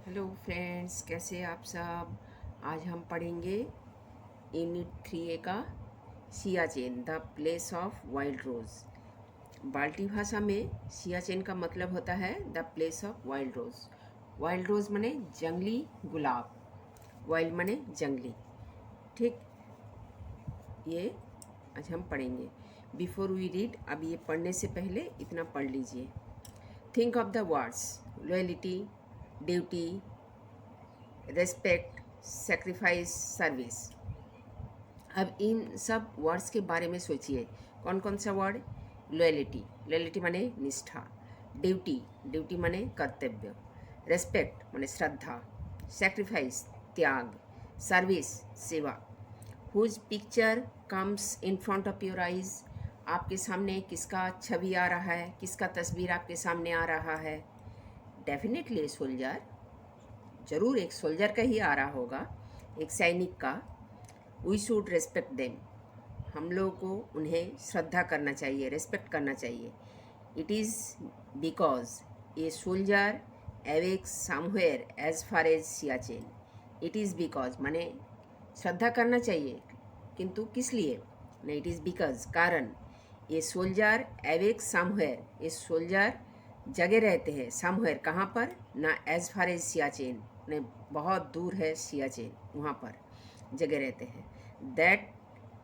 Hello friends, कैसे आप सब। आज हम पढ़ेंगे यूनिट 3A का Siachen the place of wild rose. Balti भाषा में सियाचिन का मतलब होता है the place of wild rose. Wild rose माने जंगली गुलाब, वाइल्ड माने जंगली। ठीक, ये आज हम पढ़ेंगे। बिफोर वी रीड, अब ये पढ़ने से पहले इतना पढ़ लीजिए। Think of the words loyalty, duty, respect, sacrifice, service. अब इन सब वर्ड्स के बारे में सोचिए। कौन कौन सा वर्ड? लॉयल्टी, लॉयल्टी माने निष्ठा। ड्यूटी, ड्यूटी माने कर्तव्य। रेस्पेक्ट माने श्रद्धा। सेक्रीफाइस, त्याग। सर्विस, सेवा। Whose picture comes in front of your eyes, आपके सामने किसका छवि आ रहा है, किसका तस्वीर आपके सामने आ रहा है? डेफिनेटली सोल्जर, जरूर एक सोल्जर का ही आ रहा होगा, एक सैनिक का। वी शुड रेस्पेक्ट देम, हम लोगों को उन्हें श्रद्धा करना चाहिए, रेस्पेक्ट करना चाहिए। It is because a soldier awakes somewhere as far as Siachen. It is because माने श्रद्धा करना चाहिए, किंतु किस लिए? नहीं, इट इज़ बिकॉज कारण। ये सोल्जर एवेक्स समवेयर, ये सोल्जर जगे रहते हैं समवेयर, कहाँ पर? ना एज फार एज सियाचिन, ने बहुत दूर है सियाचिन, वहाँ पर जगे रहते हैं। That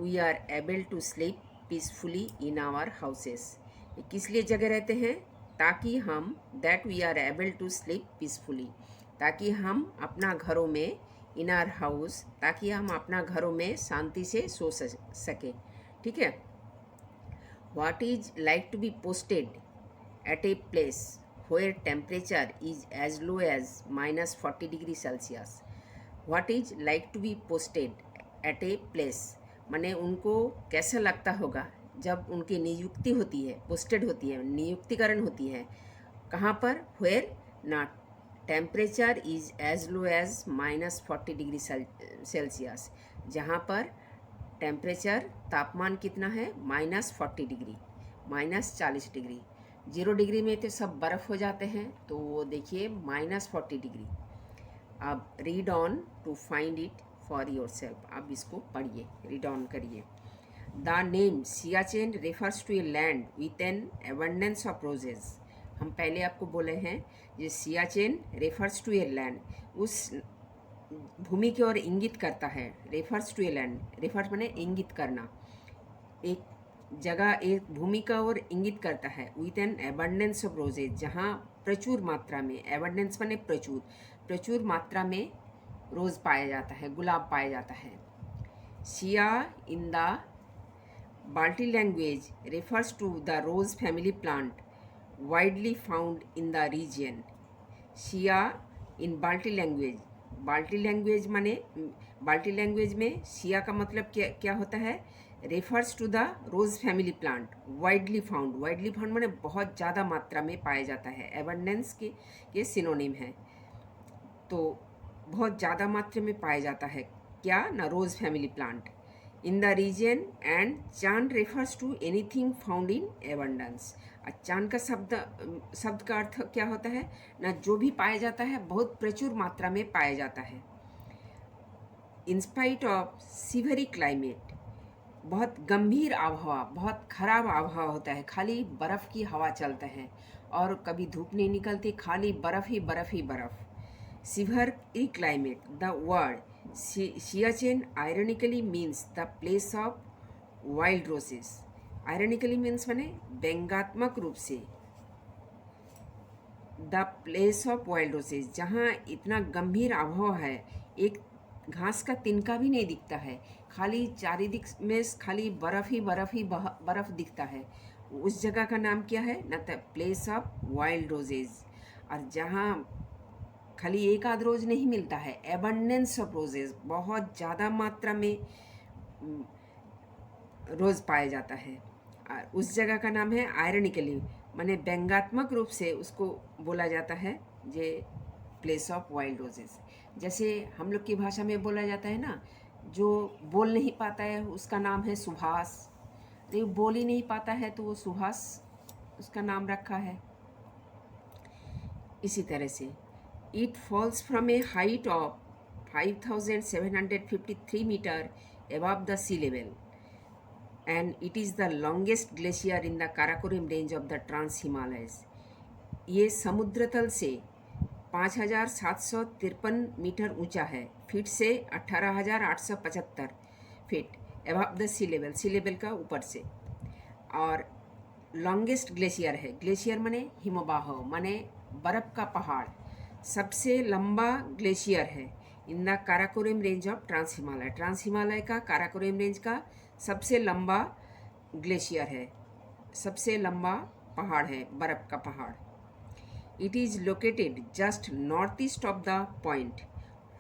we are able to sleep peacefully in our houses, ये किस लिए जगे रहते हैं? ताकि हम, that we are able to sleep peacefully, ताकि हम अपना घरों में, इन आवर हाउस, ताकि हम अपना घरों में शांति से सो सके। ठीक है। What is like to be posted at a place where temperature is as low as -40 degree Celsius. What is like to be posted at a place माने उनको कैसा लगता होगा जब उनकी नियुक्ति होती है, पोस्टेड होती है, नियुक्तिकरण होती है। कहाँ पर? व्हेयर ना temperature is as low as -40 degree Celsius, जहाँ पर टेम्परेचर, तापमान कितना है? -40 डिग्री, -40 डिग्री। 0 डिग्री में तो सब बर्फ़ हो जाते हैं, तो वो देखिए -40 डिग्री। अब read on to find it for yourself, आप इसको पढ़िए, रीड ऑन करिए। The name Siachen refers to a land with an abundance of roses. हम पहले आपको बोले हैं, ये Siachen refers to a land, उस भूमि की ओर इंगित करता है। Refers to a land, refers माने इंगित करना, एक जगह, एक भूमि का ओर इंगित करता है। With an abundance of roses, जहाँ प्रचुर मात्रा में, एबंडेंस माने प्रचुर, प्रचुर मात्रा में रोज़ पाया जाता है, गुलाब पाया जाता है। शिया in the Balti language refers to the rose family plant widely found in the region. शिया इन बाल्टी लैंग्वेज, बाल्टी लैंग्वेज माने, बाल्टी लैंग्वेज में शिया का मतलब क्या क्या होता है? Refers to the rose family plant widely found, widely found माने बहुत ज़्यादा मात्रा में पाया जाता है, एबंडेंस के सिनोनिम है। तो बहुत ज़्यादा मात्रा में पाया जाता है क्या? ना rose family plant in the region. And चांद refers to anything found in abundance. चांद का शब्द का अर्थ क्या होता है? ना जो भी पाया जाता है बहुत प्रचुर मात्रा में पाया जाता है। इन स्पाइट ऑफ सीवरी क्लाइमेट, बहुत गंभीर आबहवा, बहुत खराब आबहवा होता है, खाली बर्फ़ की हवा चलता है और कभी धूप नहीं निकलती, खाली बर्फ़ ही बर्फ़ ही बर्फ़। Severe climate, the word Siachen ironically means the place of wild roses. Ironically means माने व्यंग्यात्मक रूप से, the place of wild roses, जहाँ इतना गंभीर आबहवा है, एक घास का तिनका भी नहीं दिखता है, खाली चारिदिक में खाली बर्फ़ ही बर्फ़ ही बर्फ़ दिखता है। उस जगह का नाम क्या है? ना the place of wild roses. और जहाँ खाली एक आध रोज़ नहीं मिलता है, एबंडेंस ऑफ रोजेज, बहुत ज़्यादा मात्रा में रोज़ पाया जाता है। उस जगह का नाम है आयरनिकली, माने व्यंग्यात्मक रूप से उसको बोला जाता है, ये प्लेस ऑफ वाइल्ड रोजेस। जैसे हम लोग की भाषा में बोला जाता है ना, जो बोल नहीं पाता है उसका नाम है सुभाष, नहीं बोल ही नहीं पाता है तो वो सुभाष उसका नाम रखा है। इसी तरह से It falls from a height of 5,753 meter above the sea level, and it is the longest glacier in the Karakoram range of the Trans-Himalayas. ये समुद्र तल से 5,753 मीटर ऊंचा है, फीट से 18,875 feet above the sea level का ऊपर से, और लॉन्गेस्ट ग्लेशियर है। ग्लेशियर माने हिमबाह माने बर्फ़ का पहाड़, सबसे लंबा ग्लेशियर है in the Karakoram range of trans Himalaya. Trans Himalaya का काराकोरम रेंज का सबसे लंबा ग्लेशियर है, सबसे लंबा पहाड़ है, बर्फ़ का पहाड़। It is located just north east of the point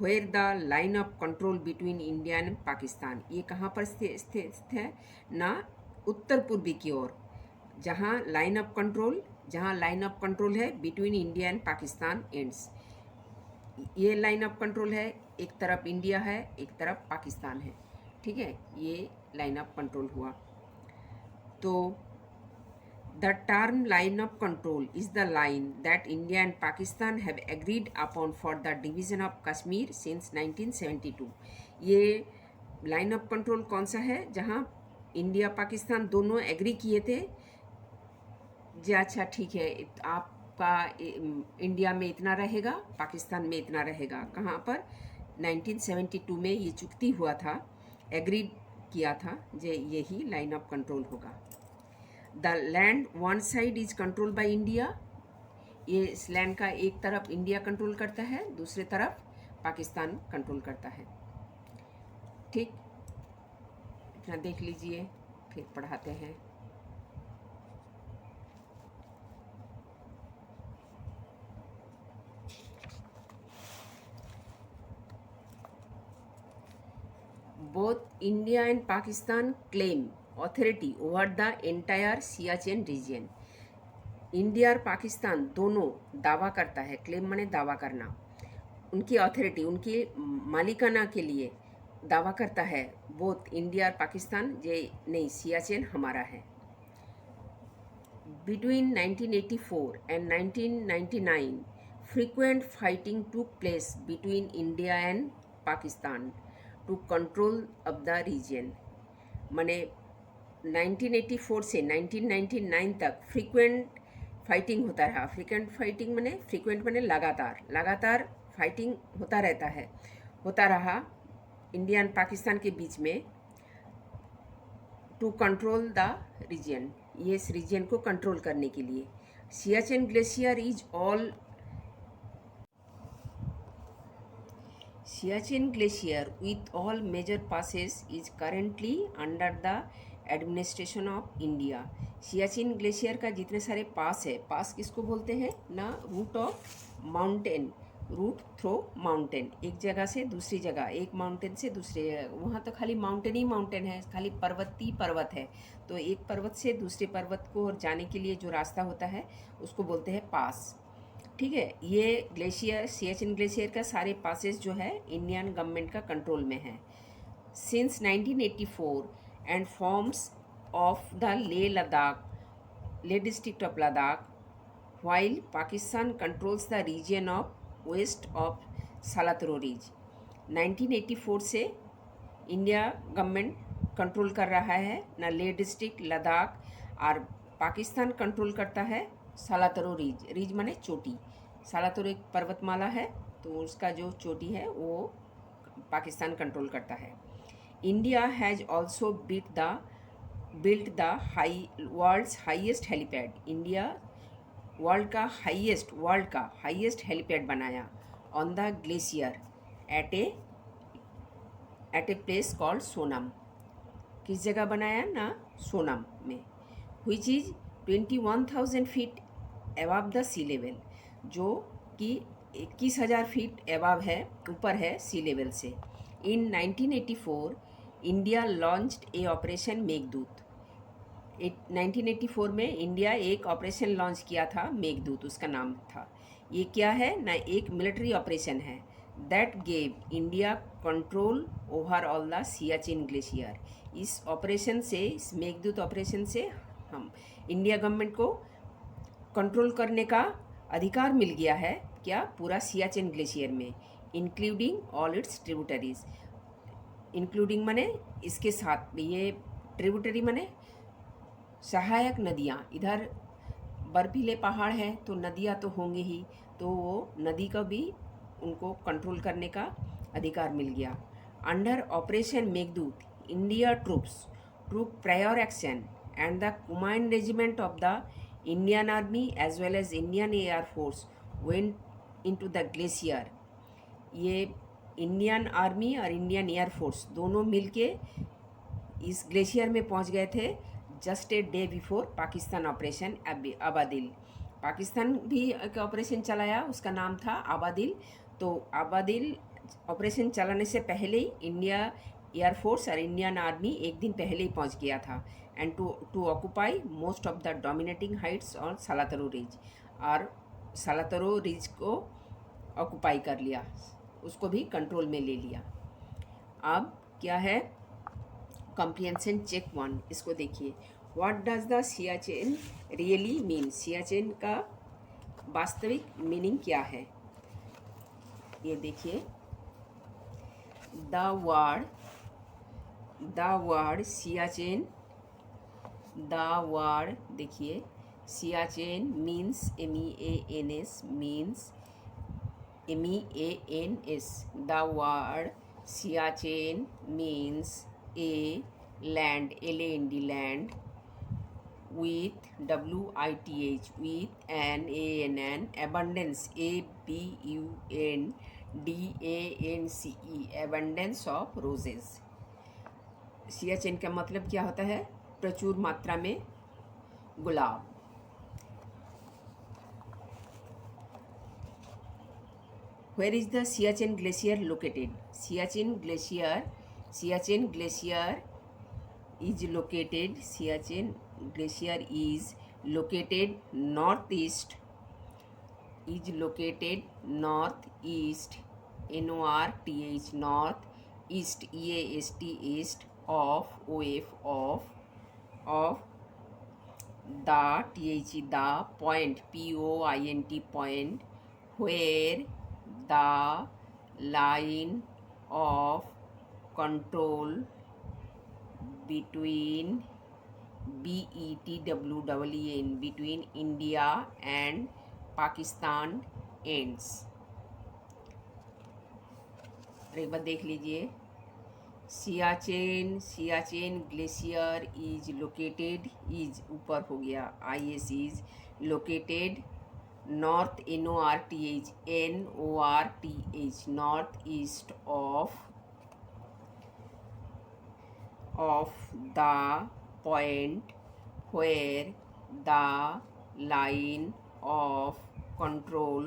where the line of control between India and Pakistan. ये कहाँ पर स्थित है ना, उत्तर पूर्वी की ओर, जहाँ लाइन ऑफ कंट्रोल है between India and Pakistan ends. ये लाइन ऑफ कंट्रोल है, एक तरफ इंडिया है, एक तरफ पाकिस्तान है, ठीक है, ये लाइन ऑफ कंट्रोल हुआ। तो the term line of control is the line that India and Pakistan have agreed upon for the division of Kashmir since 1972। ये लाइन ऑफ कंट्रोल कौन सा है, जहाँ इंडिया पाकिस्तान दोनों एग्री किए थे जी, अच्छा ठीक है, आपका इंडिया में इतना रहेगा, पाकिस्तान में इतना रहेगा। कहाँ पर 1972 में ये चुक्ति हुआ था, एग्री किया था, जे यही लाइन ऑफ कंट्रोल होगा। The land one side is control by India. ये इस लैंड का एक तरफ इंडिया कंट्रोल करता है, दूसरे तरफ पाकिस्तान कंट्रोल करता है, ठीक। इतना देख लीजिए, फिर पढ़ाते हैं। Both India and Pakistan claim authority over the entire Siachen region. India और पाकिस्तान दोनों दावा करता है, क्लेम माने दावा करना, उनकी अथॉरिटी, उनकी मालिकाना के लिए दावा करता है। बोथ इंडिया और पाकिस्तान ये नहीं, सियाचेन हमारा है। Between 1984 and 1999, frequent fighting took place between India and Pakistan to control of the region. माने 1984 से 1999 तक फ्रीक्वेंट फाइटिंग होता रहा। फ्रीक्वेंट फाइटिंग माने, फ्रीक्वेंट माने लगातार फाइटिंग होता रहा इंडिया एंड पाकिस्तान के बीच में, टू कंट्रोल द रीजन, ये इस रीजन को कंट्रोल करने के लिए। Siachen glacier is all Siachen Glacier with all major passes is currently under the administration of India. Siachen glacier का जितने सारे पास है, पास किसको बोलते हैं ना, route of mountain, route through mountain, एक जगह से दूसरी जगह, एक माउंटेन से दूसरी जगह। वहाँ तो खाली माउंटेन ही माउंटेन है, खाली पर्वत है, तो एक पर्वत से दूसरे पर्वत को जाने के लिए जो रास्ता होता है उसको बोलते हैं पास, ठीक है। ये ग्लेशियर, सियाचिन ग्लेशियर का सारे पासेस जो है इंडियन गवर्नमेंट का कंट्रोल में है since 1984 and forms of the Leh district of Ladakh, while Pakistan controls the region of west of Saltoro ridge. 1984 से इंडिया गवर्नमेंट कंट्रोल कर रहा है ना ले डिस्ट्रिक्ट लद्दाख, और पाकिस्तान कंट्रोल करता है सालातोरो रीज माने चोटी। सालातोरो एक पर्वतमाला है, तो उसका जो चोटी है वो पाकिस्तान कंट्रोल करता है। India has also built the world's highest helipad. India world का हाईएस्ट हेलीपैड बनाया on the glacier at a place called Sonam. किस जगह बनाया ना, सोनम में, which is 21,000 feet above the sea level, जो कि 21,000 फीट अबव है, ऊपर है सी लेवल से। इन 1984 इंडिया लॉन्च्ड ए ऑपरेशन मेघदूत। 1984 में इंडिया एक ऑपरेशन लॉन्च किया था, मेघदूत उसका नाम था। ये क्या है ना, एक मिलिट्री ऑपरेशन है, that gave India control over all the Siachen glacier. इस ऑपरेशन से, इस मेघदूत ऑपरेशन से हम इंडिया गवर्नमेंट को कंट्रोल करने का अधिकार मिल गया है क्या, पूरा सियाचिन ग्लेशियर में, including all it's tributaries. Including माने इसके साथ, ये ट्रिब्यूटरी माने सहायक नदियाँ। इधर बर्फीले पहाड़ हैं तो नदियाँ तो होंगे ही, तो वो नदी का भी उनको कंट्रोल करने का अधिकार मिल गया। Under operation Meghdoot, India troops took prior action and the command regiment of the Indian Army as well as Indian Air Force went into the glacier। ये इंडियन आर्मी और इंडियन एयर फोर्स दोनों मिलके इस glacier में पहुंच गए थे just a day before Pakistan operation Ababeel. Pakistan भी एक ऑपरेशन चलाया, उसका नाम था आबादिल। तो आबादिल ऑपरेशन चलाने से पहले ही इंडिया एयरफोर्स और इंडियन आर्मी एक दिन पहले ही पहुंच गया था, and to occupy most of the dominating heights on Saltoro ridge, और सालातरो रिज को ऑक्यूपाई कर लिया, उसको भी कंट्रोल में ले लिया। अब क्या है, कॉम्प्रिहेंशन चेक 1, इसको देखिए। What does the Siachen really mean, Siachen का वास्तविक मीनिंग क्या है, ये देखिए। The word Siachen, the word देखिए, Siachen means MEANS, means MEANS। The word Siachen means a land, LAND, land, with WITH, with an ANN, abundance, ABUNDANCE, abundance of roses। Siachen का मतलब क्या होता है, प्रचुर मात्रा में गुलाब। Where is the Siachen Glacier located? Siachen Glacier is located, Siachen Glacier is located northeast, northeast, NORTH, northeast, EAST, east of the the point, POINT, point, where the line of control between BETWEEN, between India and Pakistan ends। एक बार देख लीजिए, Siachen glacier is located, is ऊपर हो गया, IS is located north, NORTH, north east of the point where the line of control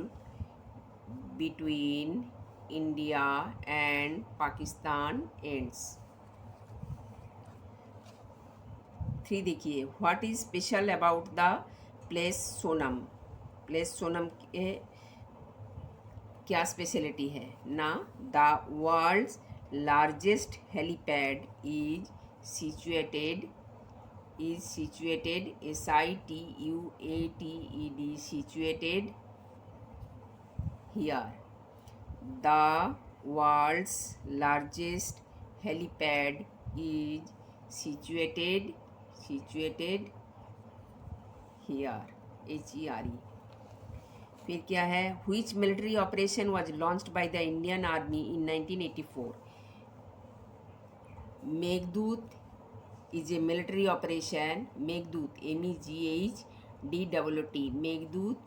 between India and Pakistan ends। 3 देखिए, what is special about the place Sonam, place Sonam के क्या speciality है ना, the world's largest helipad is situated situated, situated here। The world's largest helipad is situated here, HERE। फिर क्या है, which military operation was launched by the Indian Army in 1984? Meghdoot is a military operation, Meghdoot, MEGHDOOT, Meghdoot,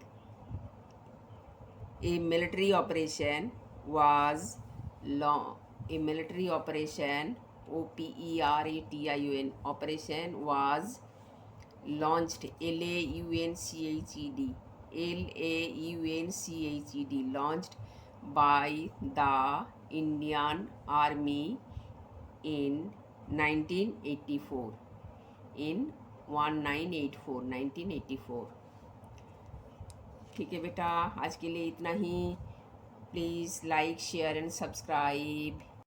a military operation was OPERATION, operation was launched, LAUNCHED, launched by the Indian Army in 1984, in 1984। ठीक है बेटा, आज के लिए इतना ही। Please like, share and subscribe.